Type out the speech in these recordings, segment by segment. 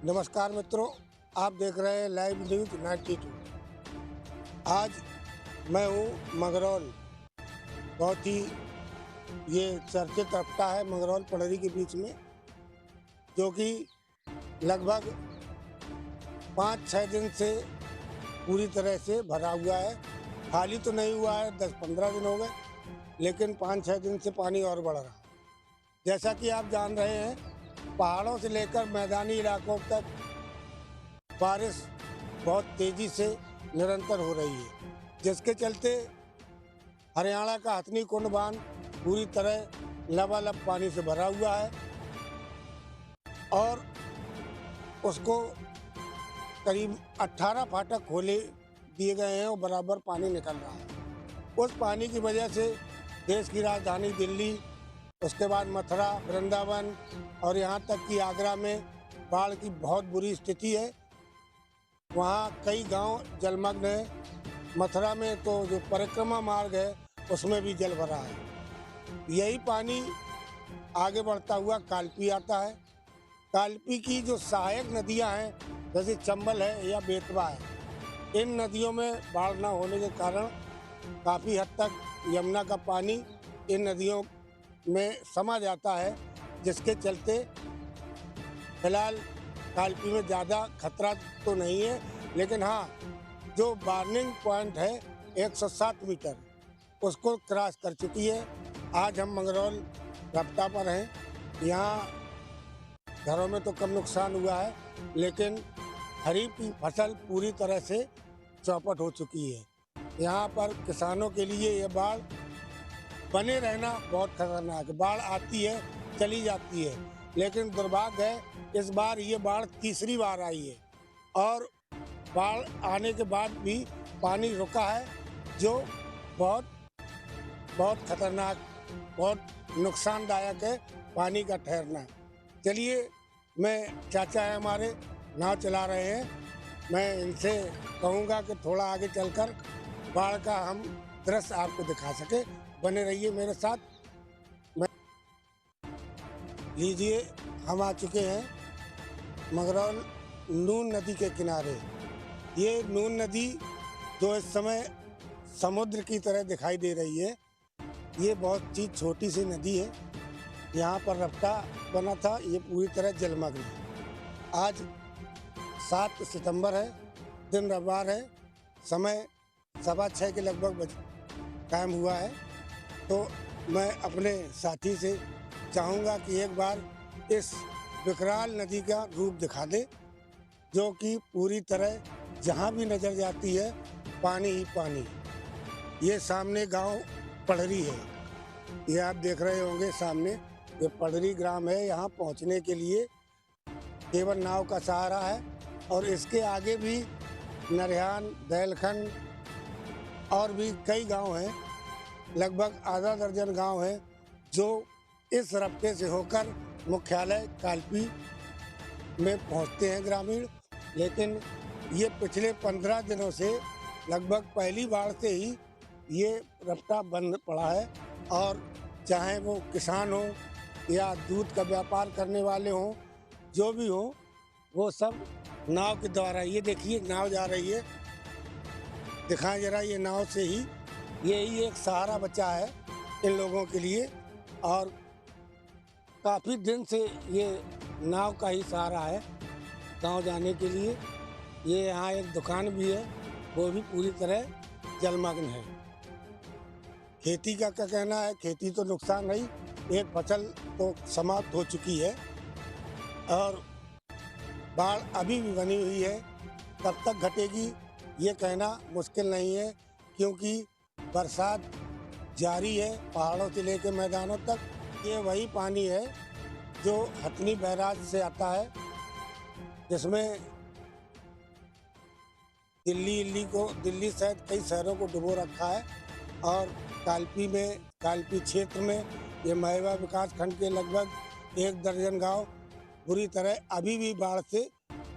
नमस्कार मित्रों, आप देख रहे हैं लाइव न्यूज 92। आज मैं हूँ मंगरौल। बहुत ही ये चर्चित रफ्ता है मंगरौल पड़री के बीच में, जो कि लगभग 5-6 दिन से पूरी तरह से भरा हुआ है। खाली तो नहीं हुआ है, 10-15 दिन हो गए, लेकिन 5-6 दिन से पानी और बढ़ रहा है। जैसा कि आप जान रहे हैं, पहाड़ों से लेकर मैदानी इलाकों तक बारिश बहुत तेज़ी से निरंतर हो रही है, जिसके चलते हरियाणा का हथनी कुंड बांध पूरी तरह लबालब पानी से भरा हुआ है और उसको करीब 18 फाटक खोले दिए गए हैं और बराबर पानी निकल रहा है। उस पानी की वजह से देश की राजधानी दिल्ली, उसके बाद मथुरा, वृंदावन और यहाँ तक कि आगरा में बाढ़ की बहुत बुरी स्थिति है। वहाँ कई गांव जलमग्न है। मथुरा में तो जो परिक्रमा मार्ग है उसमें भी जल भरा है। यही पानी आगे बढ़ता हुआ कालपी आता है। कालपी की जो सहायक नदियां हैं, जैसे चंबल है या बेतवा है, इन नदियों में बाढ़ न होने के कारण काफ़ी हद तक यमुना का पानी इन नदियों में समा जाता है, जिसके चलते फिलहाल कालपी में ज़्यादा खतरा तो नहीं है, लेकिन हाँ, जो वार्निंग पॉइंट है 107 मीटर, उसको क्रॉस कर चुकी है। आज हम मंगरौल रफ्ता पर हैं। यहाँ घरों में तो कम नुकसान हुआ है, लेकिन खरीफ की फसल पूरी तरह से चौपट हो चुकी है। यहाँ पर किसानों के लिए ये बाढ़ बने रहना बहुत खतरनाक है। बाढ़ आती है, चली जाती है, लेकिन दुर्भाग्य है इस बार ये बाढ़ तीसरी बार आई है और बाढ़ आने के बाद भी पानी रुका है, जो बहुत खतरनाक, बहुत नुकसानदायक है पानी का ठहरना। चलिए, मैं चाचा है हमारे, नाव चला रहे हैं, मैं इनसे कहूँगा कि थोड़ा आगे चलकर बाढ़ का हम दृश्य आपको दिखा सके। बने रहिए मेरे साथ। लीजिए, हम आ चुके हैं मंगरौल नून नदी के किनारे। ये नून नदी जो इस समय समुद्र की तरह दिखाई दे रही है, ये बहुत ही छोटी सी नदी है। यहाँ पर रफ्ता बना था, ये पूरी तरह जलमग्न है। आज 7 सितंबर है, दिन रविवार है, समय 6:15 के लगभग टाइम हुआ है। तो मैं अपने साथी से चाहूँगा कि एक बार इस विकराल नदी का रूप दिखा दे, जो कि पूरी तरह जहाँ भी नज़र जाती है पानी ही पानी। ये सामने गांव पड़री है, ये आप देख रहे होंगे सामने, ये पड़री ग्राम है। यहाँ पहुँचने के लिए केवल नाव का सहारा है और इसके आगे भी नरियान, दैलखंड और भी कई गांव हैं। लगभग आधा दर्जन गांव हैं जो इस रास्ते से होकर मुख्यालय कालपी में पहुंचते हैं ग्रामीण। लेकिन ये पिछले 15 दिनों से लगभग पहली बार से ही ये रास्ता बंद पड़ा है और चाहे वो किसान हो या दूध का व्यापार करने वाले हों, जो भी हो, वो सब नाव के द्वारा, ये देखिए नाव जा रही है, दिखाएं जरा, ये नाव से ही यही एक सहारा बचा है इन लोगों के लिए और काफ़ी दिन से ये नाव का ही सहारा है गांव जाने के लिए। ये यहाँ एक दुकान भी है, वो भी पूरी तरह जलमग्न है। खेती का क्या कहना है? खेती तो नुकसान है ही, एक फसल तो समाप्त हो चुकी है और बाढ़ अभी भी बनी हुई है। कब तक घटेगी ये कहना मुश्किल नहीं है, क्योंकि बरसात जारी है पहाड़ों से लेकर मैदानों तक। ये वही पानी है जो हथनी बैराज से आता है, जिसमें दिल्ली सहित कई शहरों को डुबो रखा है और कालपी क्षेत्र में ये महवा विकास खंड के लगभग 1 दर्जन गांव बुरी तरह अभी भी बाढ़ से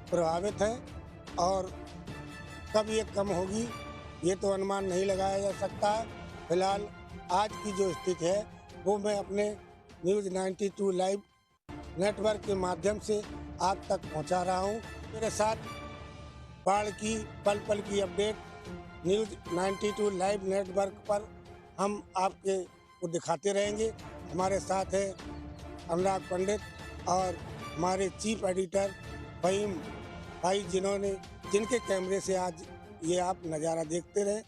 प्रभावित हैं और कब ये कम होगी ये तो अनुमान नहीं लगाया जा सकता है। फिलहाल आज की जो स्थिति है वो मैं अपने न्यूज़ 92 लाइव नेटवर्क के माध्यम से आप तक पहुंचा रहा हूं। मेरे साथ बाढ़ की पल पल की अपडेट न्यूज़ 92 लाइव नेटवर्क पर हम आपके को दिखाते रहेंगे। हमारे साथ है अनुराग पंडित और हमारे चीफ एडिटर फ़हीम भाई, जिनके कैमरे से आज ये आप नज़ारा देखते रहे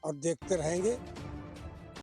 और देखते रहेंगे।